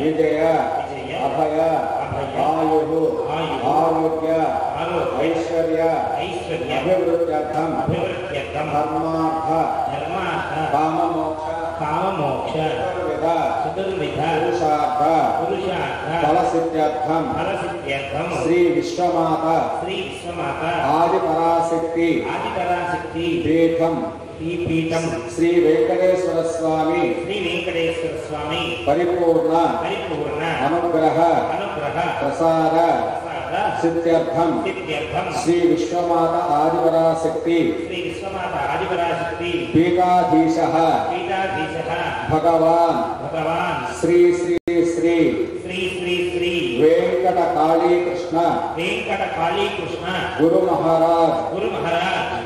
విజయ అభయ ఆయు ఆరోగ్య ఐశ్వర్య అభివృద్ధ్యర్థం ధర్మార్థ కామమోక్ష చతుర్విధ పురుషార్థ ఫలసిద్ధ్యర్థం శ్రీ విశ్వమాత ఆదిపరాశక్తి పీఠం శ్రీ వెంకటేశ్వర స్వామి పరిపూర్ణ అనుగ్రహ ప్రసాద సిద్ధ్యర్థం శ్రీ విశ్వమాత ఆదిపరాశక్తి పీఠాధీశః భగవాన్ శ్రీ శ్రీ శ్రీ వెంకట కాళీకృష్ణ గురు మహారాజ్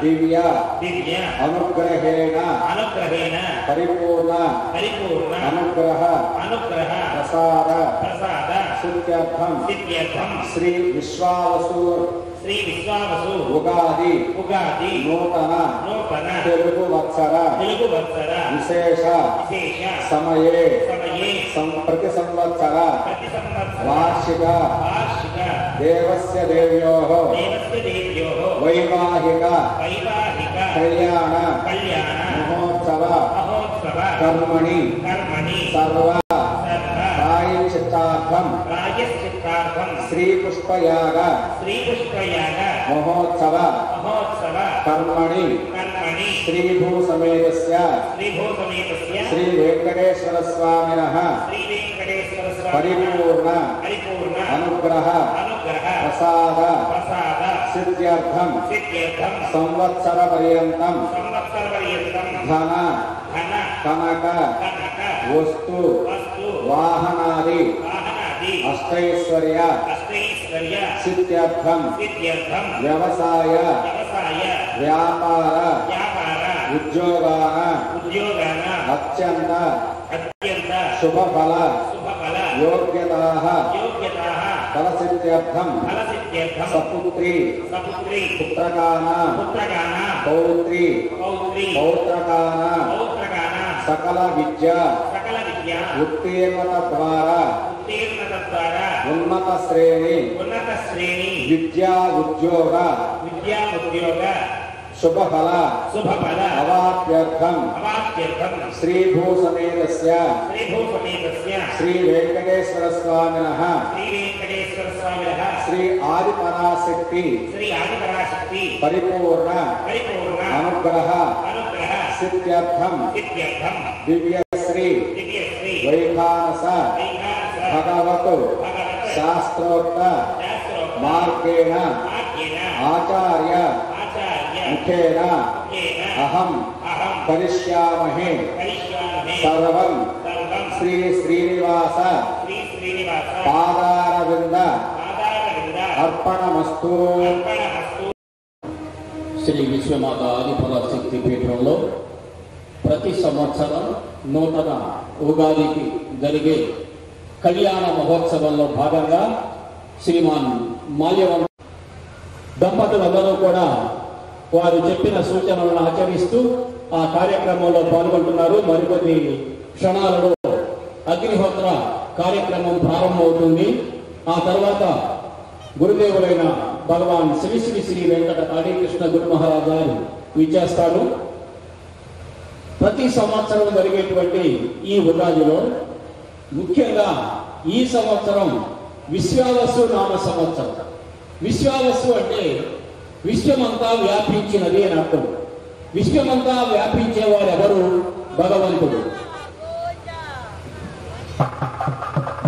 దివ్య అనుగ్రహేణ పరిపూర్ణ అనుగ్రహ ప్రసాద సిద్ధ్యర్థం శ్రీ విశ్వావసు ఉగాది నూతన తెలుగు వత్సర విశేష సమయే ప్రతి సంవత్సర వార్షిక దేవస్య దేవ్యోః వైవాహిక కళ్యాణ మహోత్సవ కర్మణి సర్వ ప్రాయశ్చిత్తార్థం శ్రీపుష్పయాగ మహోత్సవ కర్మణి శ్రీభూసమేతస్య శ్రీ వెంకటేశ్వర స్వామినః పరిపూర్ణ అనుగ్రహ ప్రసాద సిద్ధ్యర్థం సంవత్సర పర్యంతం ధన కనక వస్తు వాహనాది అష్టైశ్వర్య సిద్ధ్యర్థం వ్యవసాయ వ్యాపార ఉద్యోగాన అత్యంత శుభఫల యోగ్యతాః ఫలసిద్ధ్యర్థం సపుత్రి పుత్రకానాం పౌత్రి పౌత్రకానాం సకల విద్య ఉత్తీర్ణత ద్వారా ఉన్నత శ్రేణి విద్యా ఉద్యోగ శుభఫల అవాప్యర్థం శ్రీభూసమేతస్య శ్రీ వెంకటేశ్వర స్వామినః శ్రీ ఆదిపరాశక్తి పరిపూర్ణ అనుగ్రహ సిద్ధ్యర్థం దివ్యశ్రీ వైఖానస భగవతు శాస్త్రోక్త మార్గేణ ఆచార్య ముఖేన అహం కరిష్యామహే సర్వం శ్రీ శ్రీనివాస పాదారవింద అర్పణమస్తు. శ్రీ విశ్వమాత ఆదిపరాశక్తి పీఠంలో ప్రతి సంవత్సరం నూతన ఉగాదికి జరిగే కళ్యాణ మహోత్సవంలో భాగంగా శ్రీమాన్ మాల్యవంత దంపతులందరూ కూడా వారు చెప్పిన సూచనలను ఆచరిస్తూ ఆ కార్యక్రమంలో పాల్గొంటున్నారు. మరికొద్ది క్షణాలలో అగ్నిహోత్ర కార్యక్రమం ప్రారంభమవుతుంది. ఆ తర్వాత గురుదేవులైన భగవాన్ శ్రీ శ్రీ శ్రీ వెంకట కాళీకృష్ణ గురు మహారాజ్ గారు విచ్చేస్తారు. ప్రతి సంవత్సరం జరిగేటువంటి ఈ ఉగాదిలో ముఖ్యంగా ఈ సంవత్సరం విశ్వావసు నామ సంవత్సరం. విశ్వావసు అంటే విశ్వమంతా వ్యాపించినది అని అర్థం. విశ్వమంతా వ్యాపించేవారు ఎవరు? భగవంతుడు.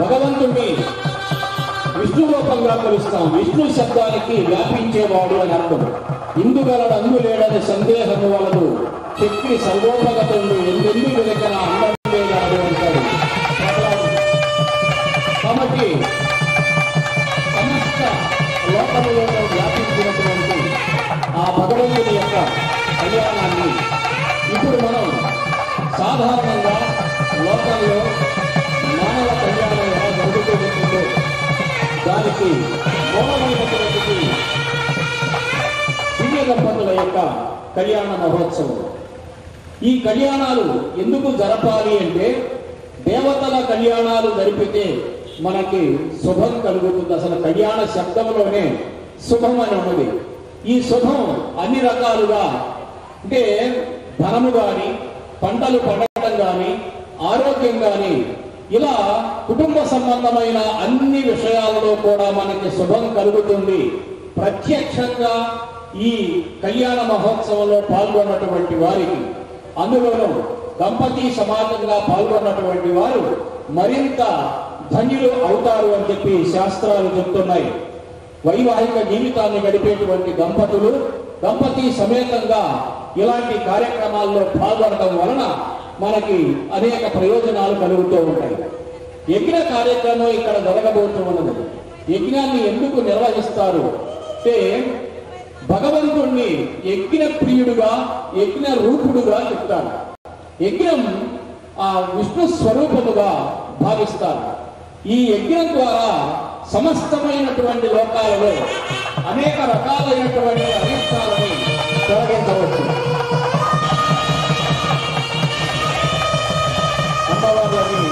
భగవంతుడిని విష్ణు రూపంగా కొలుస్తాం. విష్ణు శబ్దానికి వ్యాపించేవాడు అని అర్థం. ఇందుగలడు అందు లేడని సందేహము వలదు, శక్తి సర్వోపగతుడు ఎందెందు వెలకన అందంగా అంటాడు. కాబట్టి సమస్త లోకములో వ్యాపించినటువంటి ఆ భగవంతుని యొక్క కళ్యాణాన్ని ఇప్పుడు మనం సాధారణంగా లోకంలో మానవ కళ్యాణం ఎలా జరుగుతూ ఉంటుందో దానికి మూలమైనటువంటి దివ్య దంపతుల యొక్క కళ్యాణ మహోత్సవం. ఈ కళ్యాణాలు ఎందుకు జరపాలి అంటే దేవతల కళ్యాణాలు జరిపితే మనకి శుభం కలుగుతుంది. అసలు కళ్యాణ శబ్దంలోనే శుభం అని ఉన్నది. ఈ శుభం అన్ని రకాలుగా అంటే ధనము కానీ, పంటలు పండటం కానీ, ఆరోగ్యం కానీ, ఇలా కుటుంబ సంబంధమైన అన్ని విషయాలలో కూడా మనకి శుభం కలుగుతుంది. ప్రత్యక్షంగా ఈ కళ్యాణ మహోత్సవంలో పాల్గొన్నటువంటి వారికి, అందులోనూ దంపతి సమాజంగా పాల్గొన్నటువంటి వారు మరింత ధన్యులు అవుతారు అని చెప్పి శాస్త్రాలు చెప్తున్నాయి. వైవాహిక జీవితాన్ని గడిపేటువంటి దంపతులు దంపతి సమేతంగా ఇలాంటి కార్యక్రమాల్లో పాల్గొనడం వలన మనకి అనేక ప్రయోజనాలు కలుగుతూ ఉంటాయి. యజ్ఞ కార్యక్రమం ఇక్కడ జరగబోతూ ఉన్నది. యజ్ఞాన్ని ఎందుకు నిర్వహిస్తారు అంటే భగవంతుణ్ణి యజ్ఞ ప్రియుడుగా, యజ్ఞ రూపుడుగా చెప్తారు. యజ్ఞం ఆ విష్ణు స్వరూపముగా భావిస్తారు. ఈ యజ్ఞం ద్వారా సమస్తమైనటువంటి లోకాలలో అనేక రకాలైనటువంటి అనిష్టాలని తొలగించవచ్చు. అమ్మవారిని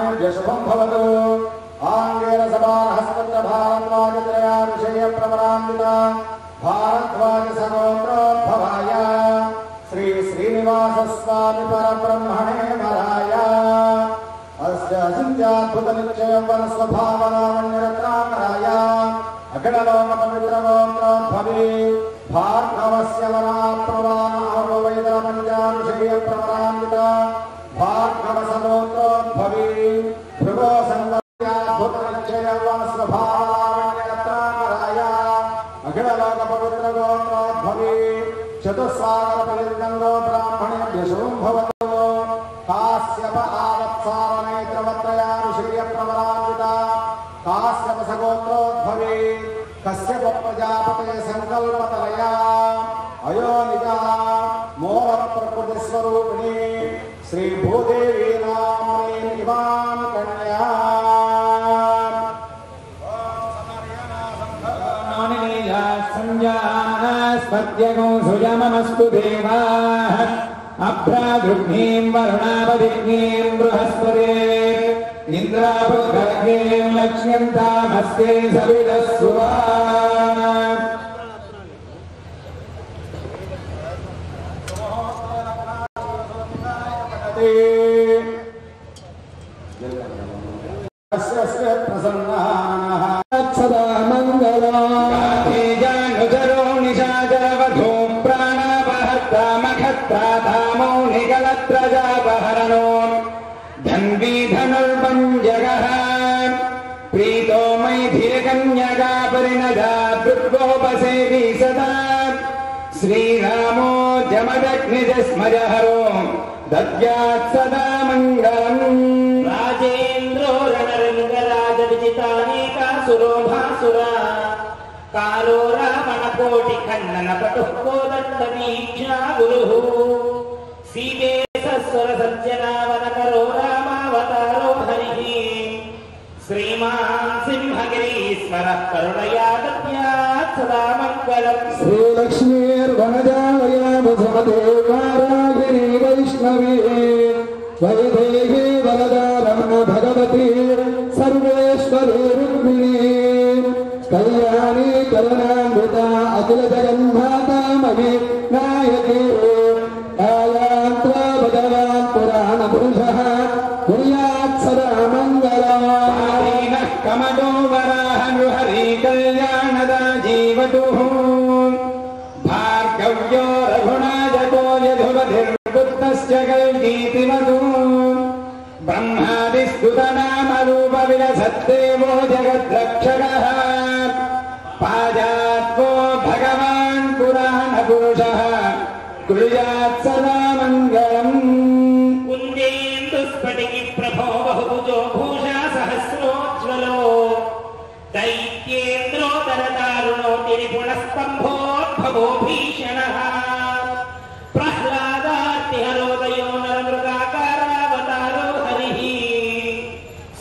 ब्राह्मणेभ्यः शुभं भवतु। आङ्गेन सभाहस्तत्र भारद्वाजत्रया विषयप्रवरान्विता भारद्वाजसगोत्रोद्भवाय श्री श्रीनिवासस्वामी परब्रह्मणे वराय अस्य अचिन्त्याद्भुतनिश्चयवनस्वभावनामण्यरत्नाकराय अखिललोकपवित्रगोत्रोद्भवे भार्गवस्य वराप्रवाणवैदरपञ्चाविषयप्रवरान्विता भार्गवसगोत्रोद्भवे भृगो संवत्सराद्भुतनिश्चयवनस्वभावनामण्यरत्नाकराय अखिललोकपवित्रगोत्रोद्भवे चतुस्सागरपर्यन्तङ्गो ब्राह्मणेभ्यः शुभं भवतु। काश्यप आवत्सारनेत्रवत्रयानुश्रियप्रवरान्विता काश्यपसगोत्रोद्भवे कश्यप प्रजापते संकल्पतलया अयोनिजा मोहप्रकृतिस्वरूपिणी श्रीभूदेवी नाम्नी इमां कन्या संजास्पत्यगो सुजममस्तु देवाः अभ्रादृग्नीं वरुणावदिग्नीं बृहस्पते इन्द्रापुत्रग्नीं लक्ष्म्यन्तामस्ते सविदस्सुवा प्रसन्नाः सदा मङ्गलम् गाधेजानुचरो निशाचरवधू प्राणापहर्ता मखत्राधामो निगलत्रजापहरणो धन्वी धनुर्भञ्जगः प्रीतो मैथिलकन्यका परिणदा दुर्गोपसेवी सदा श्रीरामो जमदग्निजस्मजहरो दद्यात् सदा मङ्गलम् राजेन्द्रो रणरङ्गराजविजितानेकासुरो भासुरा कालो रावणकोटिखण्डनपटुः कोदण्डवीक्षा गुरुः सीते सस्वरसज्जनावनकरो रामावतारो हरिः श्रीमान् सिंहगिरीश्वरः करुणया दद्यात् सदा मङ्गलम् श्रीलक्ष्मीर्वनजालया वसुमदेवारागिरी वैष्णवी वैदेही वरदा रमण भगवती सर्वेश्वरी रुक्मिणी कल्याणी करुणामृता अखिल जगन्माता मही नायकी कायान्त्र भगवान् पुराण पुरुषः कुर्यात् सदा मङ्गलम् कमलो वराह नृहरि कल्याणदा जीवतुः भार्गव्यो रघुनाथको यधुवधिर्गुप्तस्य कल्गीतिमतु ब्रह्मादिस्तुतनामरूपविलसद्देवो जगद्रक्षकः पाजात्वो भगवान् पुराणपुरुषः कुर्यात् सदा मङ्गलम् कुन्देन्दुस्फटिकी प्रभो बहुभुजो भूषा सहस्रोज्ज्वलो दैत्येन्द्रोदरदारुणो त्रिपुणस्तम्भोद्भवो भीषणः प्रह्लादार्तिहरोदयो नरमृगाकारावतारो हरिः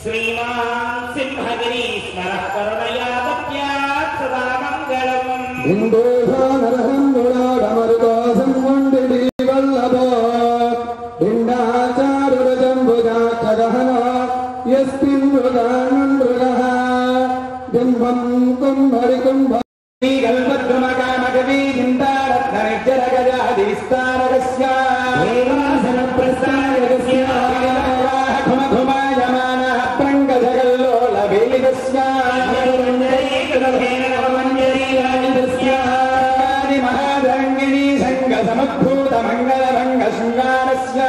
श्रीमान् सिंहगिरीश्वरः करुणया दद्यात् सदा मङ्गलम् हिन्दूषा नरहङ्गुणाडमरुतो संवण्डिनी वल्लभो हिण्डाचारुरजम्बुजाक्षगहनो यस्मिन्मृगानन्दृगः बिम्बं कुम्भरिकुम्भ कल्पद्रुमकामकवी चिन्तारत्ननिर्जरगजादिविस्तारकस्य देवासनप्रस्तारकस्य घुमघुमायमानः प्रङ्गजगल्लोलवेलितस्य महाधरङ्गिणी सङ्गसमुद्भूतमङ्गलभङ्गशृङ्गारस्य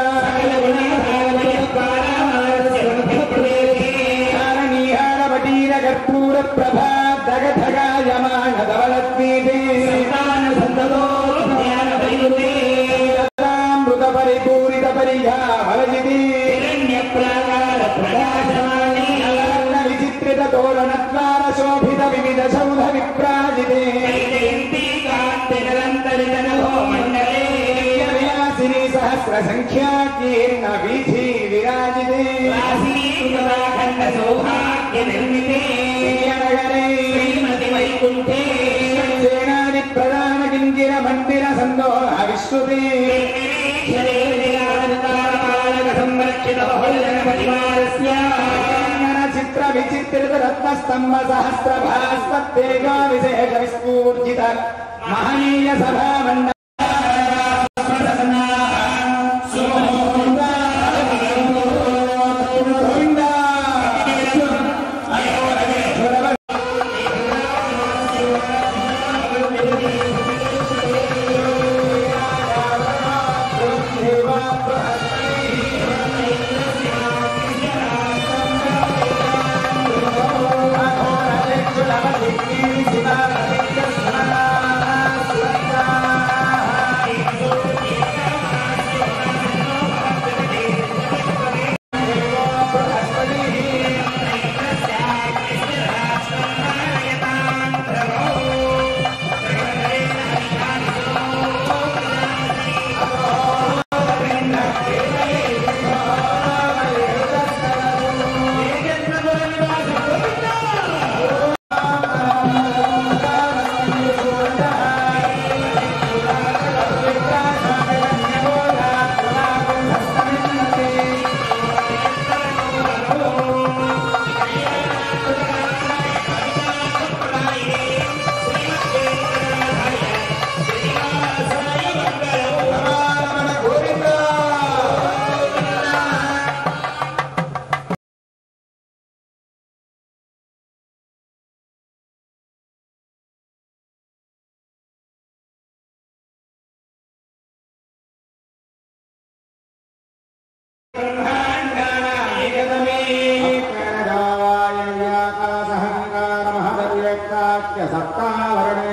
शोभित विविध सौध विप्राजिते विलासिनी सहस्र संख्याकीर्ण वीथि विराजिते सौभाग्य निर्मिते नगरे वैकुंठे सेनादि प्रधान किंकिर मंदिर संदोह विश्रुते संरक्ष చిత్ర విచిత్రిత రత్నస్తంభ సహస్ర భాస్పత్తేగా విశేష విస్ఫూర్జిత మహనీయ సభామండల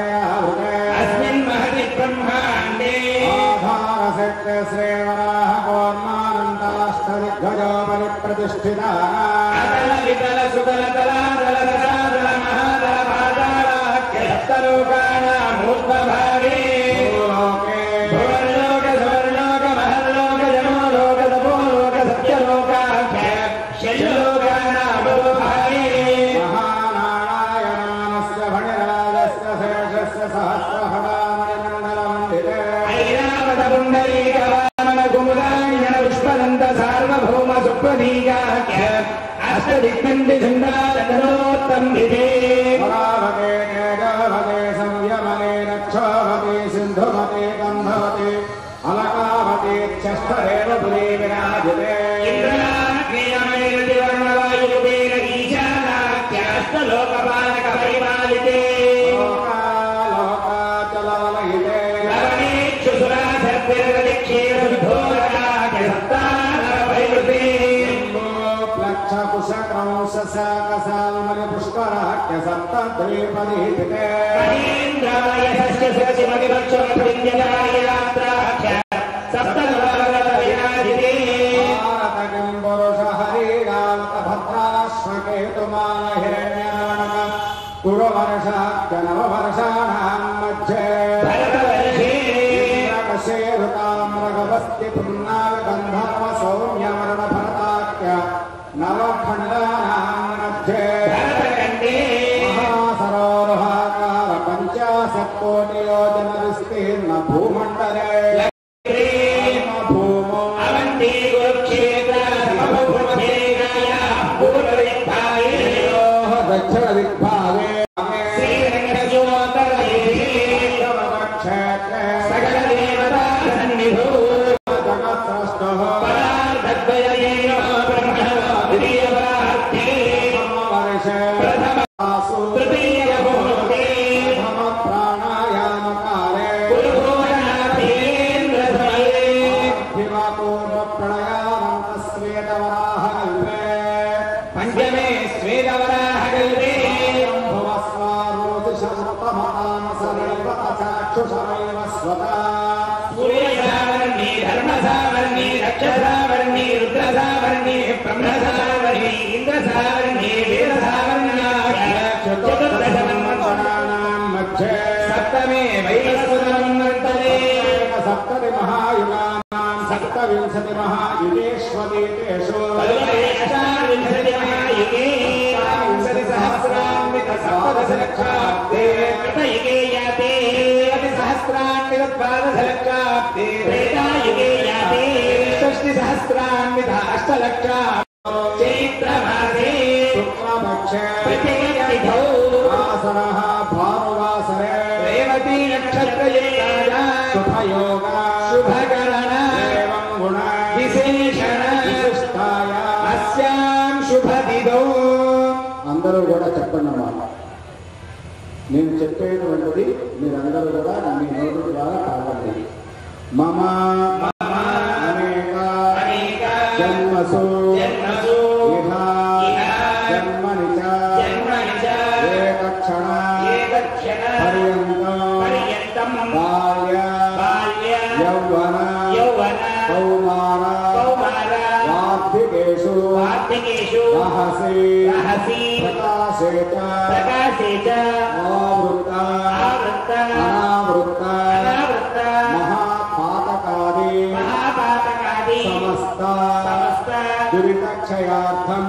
अस्मिन् महति ब्रह्माण्डे आधारशक्ति श्रेवराः कौर्मानन्दाष्टदिग्गजो बलिप्रतिष्ठिता अतल वितल सुतल तलातल रसातल महातल पातालाख्य सप्तलोकानाम् ऊर्ध्वभागे भुवर्लोक सुवर्लोक महर्लोक जमोलोक तपोलोक सत्यलोकाख्य षड्लोकानाम् ऊर्ध्वभागे सार्वभौम सुप्रदीगाख्य अष्टदिक्कण्डि झण्डालनोत्तम्भिते पराभते तेजभते संयमने रक्षोभते सिन्धुमते गन्धवते अलकाभते षष्ठदेव पुरे विराजते इंद्राग्नियमैर्दिवर्णवायुरुपेण ईशानाख्य अष्टलोकपालकपरिपालिते लोकाचलवलयिते लवणेक्षु सुराधर्भिर्गदिक्षेरविधोरकाख्य सप्तानरपरिवृते पुष्कराख्य सप्तद्वीपदीपिते महेन्द्राय षष्ठ शिवतिभक्षोत्रिञ्जनाय यात्राख्य सप्तलोकविराजिते भारतकिं पुरुष हरिरावतभद्राश्वकेतुमाल हिरण्याणक कुरुवर्षाख्य नववर्षाणां मध्ये भरतवर्षे इंद्रकशेरुताम्रगवस्ति पुन्नागन्धर्व सौम्यवर्णभरताख्य नवखण्डानां मध्ये भरतखण्डे महासरोरुहाकार 50 कोटियोजन विस्तीर्ण भूमण्डले भूमो अवन्ति कुरुक्षेत्र समभूमध्येगाय पूर्वदिग्भागे दक्षिणदिग्भागे श्रीरङ्गजोतरक्षेत्रे सकलदेवता सन्निधौ जगत्स्रष्टः परार्धद्वयेन ब्रह्मणो द्वितीयपरार्थे वर्षे प्रथमासु तृतीयमुहूर्ते प्राणायामकाले कुलघोषणार्थेन्द्रसमये प्रणयानन्तस्वेतवराहकल्पे पञ्चमे श्वेतवराहकल्पे चाक्षुषमेव स्वता सूर्यसावर्णी धर्मसावर्णी रक्षसावर्णी रुद्रसावर्णी ब्रह्मसावर्णी इन्द्रसावर्णी वीरसावर्ण्याख्य चतुर्दशमन्वन्तराणां मध्ये सप्तमे वैवस्वतमन्वन्तरे सप्तति महायुगानां सप्तविंशति महायुगेष्वतीतेषु अष्टाविंशतिमहायुगे विंशतिसहस्रान्वित सप्तदशलक्षाब्दे कृतयुगे याते षष्टिसहस्रान्वितद्वादशलक्षाब्दे त्रेतायुगे याते षष्टिसहस्रान्वित अष्टलक्षा चैत्रमासे शुक्लपक्षे प्रतिपत्तिथौ वासरः भानुवासरे रेवती नक्षत्रयुक्तायां शुभयोग शुभकरण एवं गुण विशेषण विशिष्टाया अस्यां शुभतिथौ అందరూ కూడా చెప్పండి అన్నమాట. నేను చెప్పేటువంటిది మీరందరూ కూడా మీ నోటి ద్వారా కావాలి. మమ అనేక జన్మసు ఇహ జన్మని చ ఏకక్షణ పర్యంతం బాల్య యౌవన కౌమార వార్ధికేషు రహసి ప్రకాశే చ ఆవృత్త అనావృత్త మహాపాతకాది సమస్త దురితక్షయార్థం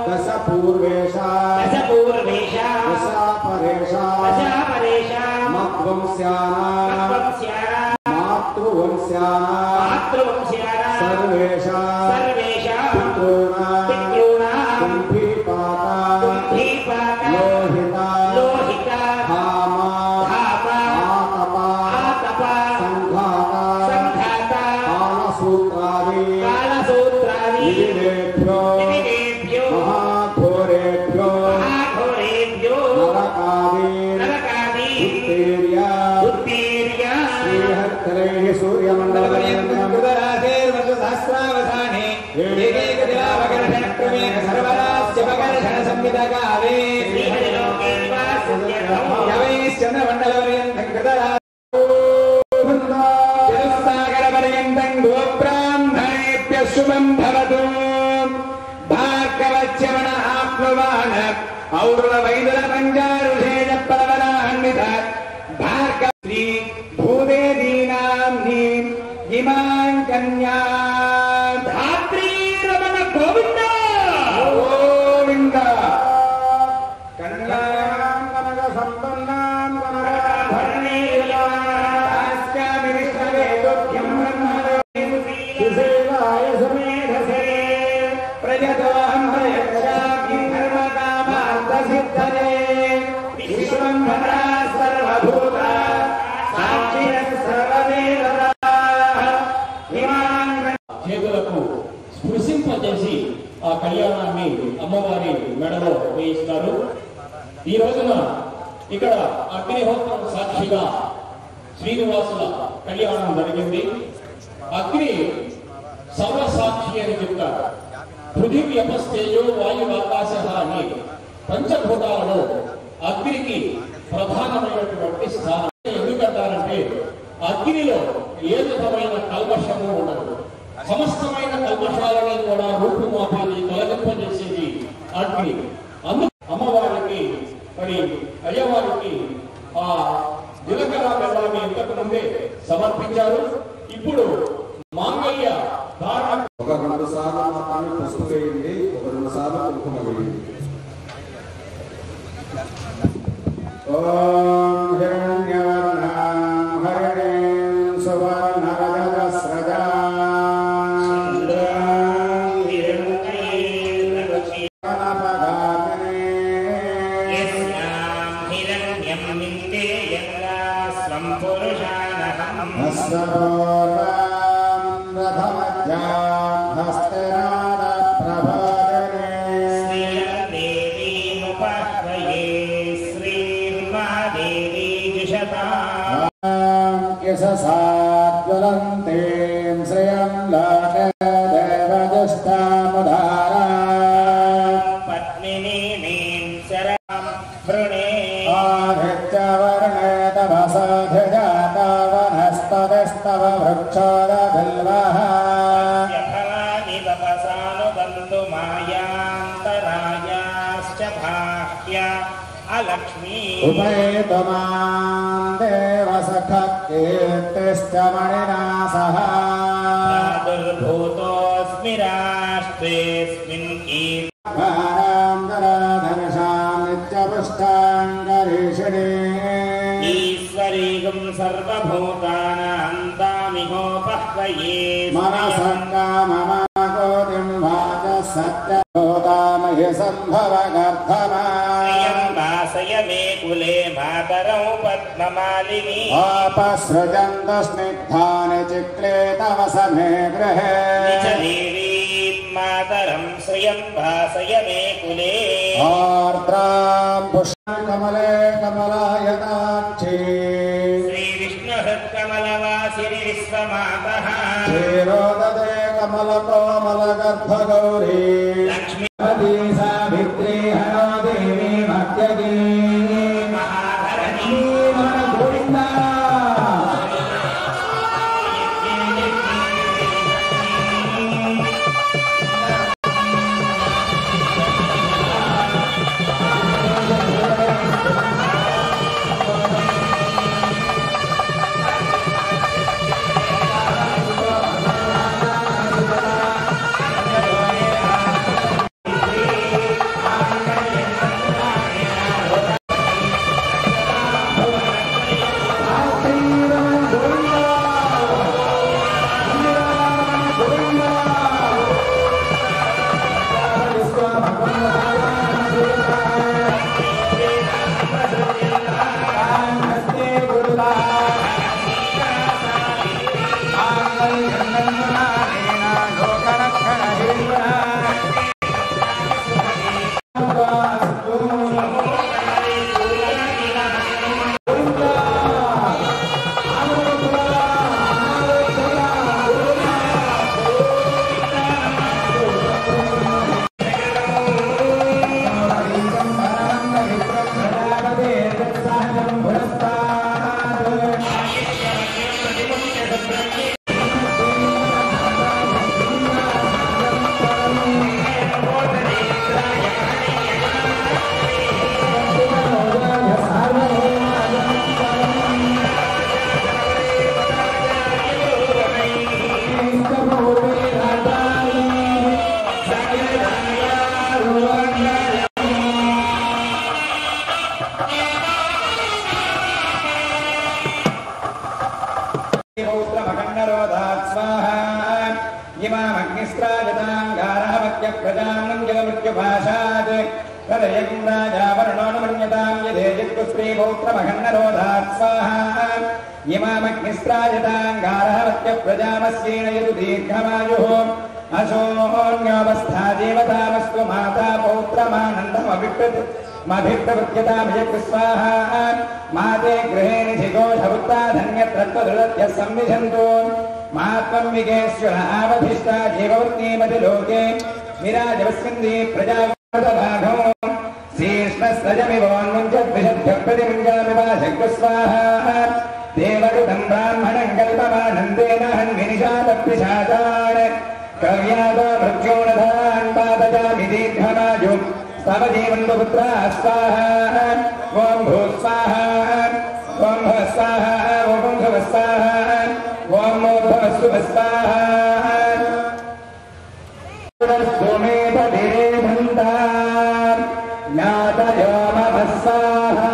దశ పూర్వేష దశాపరేష మాతృవంశ్యాన సర్వేష పితॄణా కుంభీపాత లోహిత ధామ ఆతప సంఘాత కాలసూత్రాది వివిధేభ్యో మహాఘోరేభ్యో నరకాది ఉత్తీర్య శ్రీహత్తరైః సూర్యమండలపర్యంతం సహస్రావధానే ఏకైకదిలావకర్షణక్రమేణ సర్వరాస్యపకర్షణ సంవిధకాలే యవైశ్చంద్రమండలపర్యంతం కృతరాసాగరపర్యంతం గోబ్రాహ్మణేభ్యః శుభం భవతు భార్గవచ్యవన ఆప్నువాన్ ఔర్వవైదుల పంచారుషేణ పరవరాన్విత భార్గవ శ్రీ భూదేదీనాం నీం ఇమాం కన్యా ధాత్రీ రమణ గోవింద గోవింద కన్యాం కనక సంపన్నాం కనకాభరణేయాస్యామి విష్ణవేదోభ్యం సుసేవాయ సమేధసే ప్రజతోహం ప్రయచ్చామి ధర్మకామార్థసిద్ధనే విశ్వంభరా సర్వభూత సాక్షిరః సర్వదేవతా చేతులకు స్పృశింపజేసి ఆ కళ్యాణాన్ని అమ్మవారి మెడలో వేయిస్తారు. ఈ రోజున ఇక్కడ అగ్నిహోత్రం సాక్షిగా శ్రీనివాసుల కళ్యాణం జరిగింది. అగ్ని సర్వసాక్షి అని చెప్తారు. పృథివీ అపస్తేజో వాయు ఆకాశ అని పంచభూతాలలో అగ్నికి ప్రధానమైనటువంటి స్థానం. ఎందుకంటారంటే అగ్నిలో ఏ విధమైన కల్మషము ఉండదు. సమస్తమైన కల్మషాలని కూడా రూపుమాపేది, తొలగింపజేసేది అగ్ని. అందుకు అమ్మవారికి మరి అయ్యవారికి ఆ జీలకర్ర బెల్లాన్ని ఇంతకు ముందే సమర్పించారు. ఇప్పుడు మాంగళ్య ధారణ ఒక 2 సార్లు మాత్రమే పసుపు వేయండి, ఒక 2 సార్లు కుంకుమ వేయండి. ఓం హిరణ్యవర్ణాం హరిణీం సువర్ణరజతస్రజాం జ్వలంతేం శ్రియం లోకదేవజష్టాముదారా పద్మినీం శరం వృణే ఆదిత్యవర్ణే తపసాధిజాతవనస్తవ వృక్షోదబిల్వః ఫలాని తపసానుబంధు మాయాంతరాయాశ్చ బాహ్య అలక్ష్మీ ఉపేతుమాం దేవసఖకీర్తిశ్చ మణినా సహ దుర్భూతోస్మి రాష్ట్రేస్మిన్ ధనుషాం నిత్యపుష్టాంగరీషిణీ ఈశ్వరీ सर्वभूतानां तामिहोपह्वये मनसङ्गाममाकोटिं वाचः सत्यभूतामहि सम्भवगर्धमान् वासय मे कुले मातरौ पद्ममालिनी आपसृजन्त स्निग्धानि चिक्ले तव समे गृहे मातरं श्रियं भासय मे कुले आर्द्रां पुष्पकमले कमलायताक्षी श्रीविष्णुहृत्कमलवासिनि विश्वमातः क्षीरोदते कमलकोमलगर्भगौरी लक्ष्मी सावित्री हरो देवी भक्त्यगी महाधरणी गोविन्दा माते गृहे निधिघोषवृत्ता धन्यत्रत्वदृढत्यः संविशन्तु महात्मं विगेश्वर आवधिष्ठा जीववृत्तिमति लोके विराजवस्कन्दी प्रजाभागो शीर्ष्णस्तजमिवोन्मुञ्चद्विषभ्यप्रतिमुञ्जमिवाशक्तस्वाहा देवकृतं ब्राह्मणं कल्पमानन्देन हन्विनिषादप्रिशाचान् कव्यादो मृत्योनधान् पादजामि दीर्घमाजु तव जीवन्पुत्रा स्वाहा ओं भू स्वाहा ओं भ स्वाहा ओं भुव स्वाहा ओं मूर्धवस्तु स्वाहा सुमेधीरेधन्ता ज्ञातयो मम स्वाहा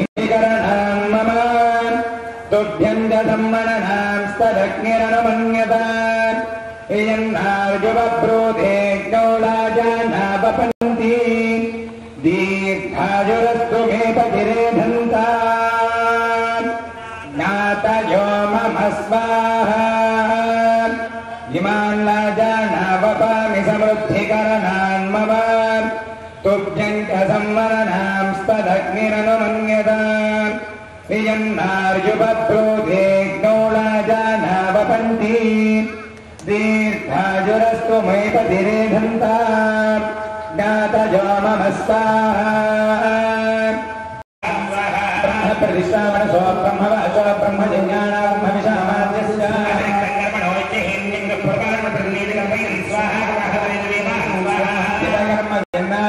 ईकरणां मम तुभ्यं च धम्मणनां स्तदग्निरनुमन्यतान् इयन्नार्जुवब्रूधे ज्ञौलाजानावपन्ति दीर्घायुरस्तु मे पतिरेधन्तान् ज्ञातयो मम स्वाहा इमान् लाजानावपामि समृद्धिकरणान् मम तुभ्यं च संवरणां स्तदग्निरनुमन्यतान् इयन्नार्जुवब्रूधे ज्ञौलाजानावपन्ति दीर्घायुरस्तु मे पतिरेधन्तान् ज्ञातयो मम स्वाहा ब्रह्मप्रतिष्ठा मनसो ब्रह्मवाचो ब्रह्मजज्ञाना ब्रह्मविषामाद्यस्य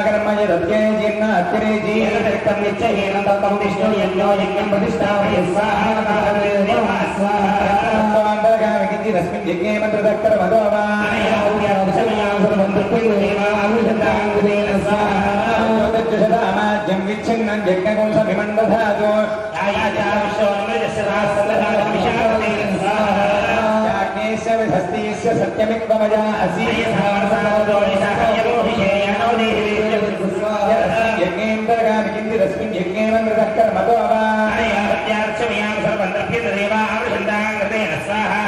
कर्म यदत्ये जीर्ण अत्यरे जीर्णं निश्चयेन ततं विष्णु यज्ञो यज्ञं प्रतिष्ठापय स्वाहा किञ्चिदस्मिन् यज्ञे मन्त्रदक्करमदो वा विच्छिन्नं यज्ञकुंसभिमण्डधातु यायाचा विश्वमृजस्य सहस्रधातु विशालतेन स्वाहा याज्ञेस्य विधस्तीस्य सत्यमित्वमया असि यज्ञेन्द्रगामि किञ्चिदस्मिन् यज्ञेन्द्रः कर्मतो वा सत्यार्चमयां सर्वन्दभ्यदेवावृषन्दां कृतेन स्वाहा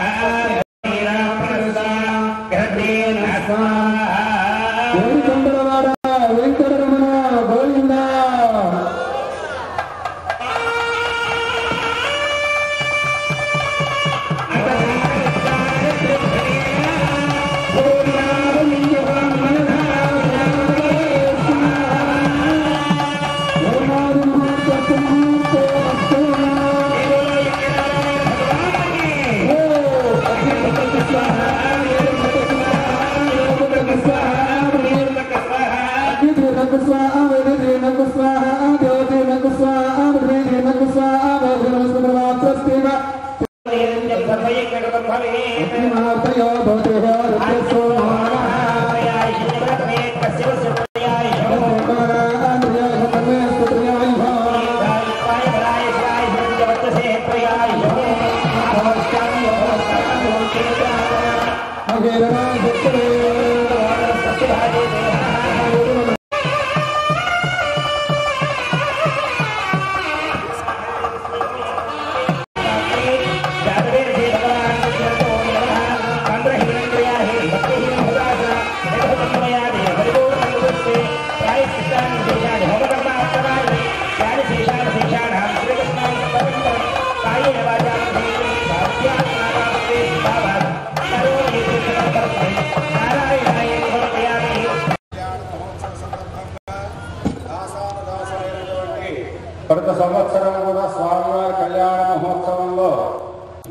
ప్రతి సంవత్సరం కూడా స్వామివారి కళ్యాణ మహోత్సవంలో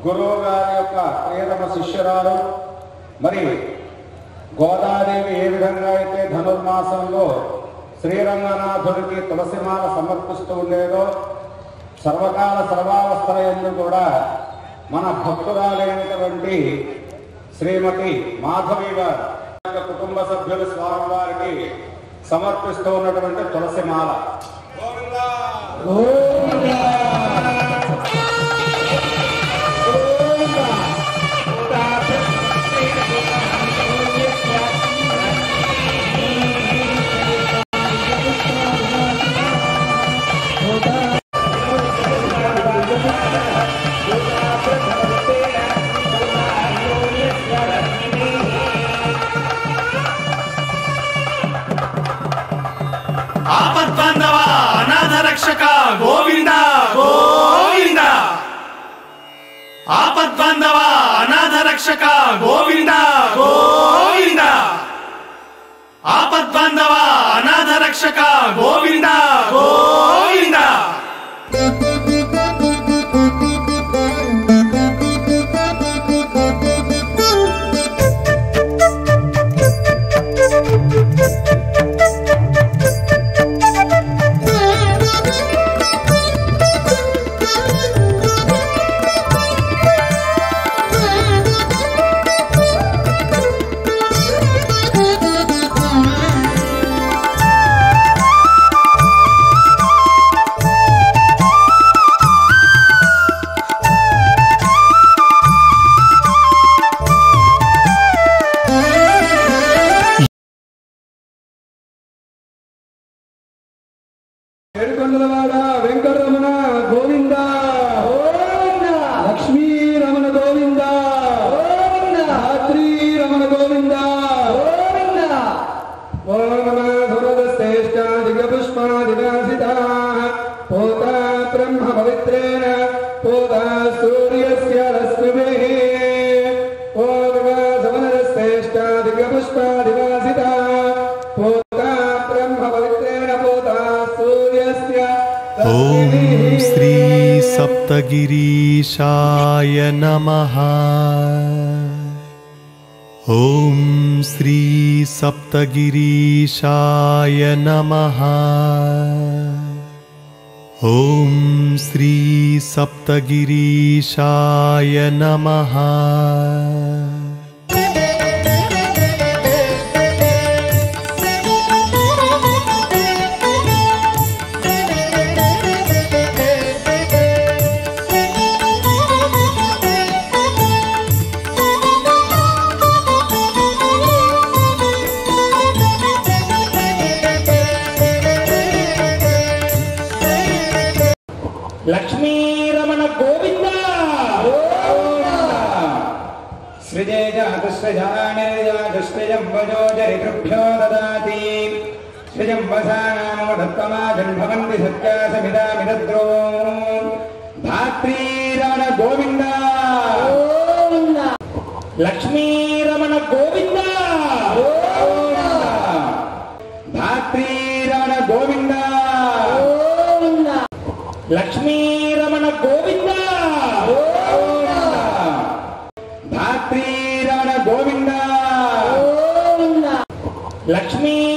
గురువు గారి యొక్క ప్రియతమ శిష్యురాలు మరి గోదాదేవి ఏ విధంగా అయితే ధనుర్మాసంలో శ్రీరంగనాథుడికి తులసిమాల సమర్పిస్తూ ఉండేదో సర్వకాల సర్వావస్థల యందు కూడా మన భక్తురాలైనటువంటి శ్రీమతి మాధవి గారు కుటుంబ సభ్యులు స్వామివారికి సమర్పిస్తూ ఉన్నటువంటి తులసిమాల ఆపద్బాంధవ అనాథ రక్షక గోవింద గోవింద ఆపద్బాంధవ అనాథ రక్షక గోవింద గోవింద ఆపద్బాంధవ అనాథ రక్షక గోవింద గోవింద ఏడుకొండలవాడ వెంకటరమణ గోవింద లక్ష్మీ రమణ గోవింద రాత్రి రమణ గోవింద శ్రేష్టాధిగపుష్పాదివాసిత పోత బ్రహ్మ పవిత్రేణ పోత సూర్యస్య రశ్మిభిః శ్రేష్టాధిగపుష్పాదివాసిత ఓం శ్రీ సప్తగిరీశాయ నమః ఓం శ్రీ సప్తగిరీశాయ నమః ఓం శ్రీ సప్తగిరీశాయ నమః जानेर्याजुष्टयं वजो जरितृभ्यो ददाति श्रियं वसानामोदत्तमाजन् भवन्ति सत्या समिदामिदद्रो धात्रीरण गोविन्द लक्ष्मीरमण गोविन्द धात्रीरण गोविन्द लक्ष्मीरमण गोविन्द धात्रीरण गोविन्द लक्ष्मी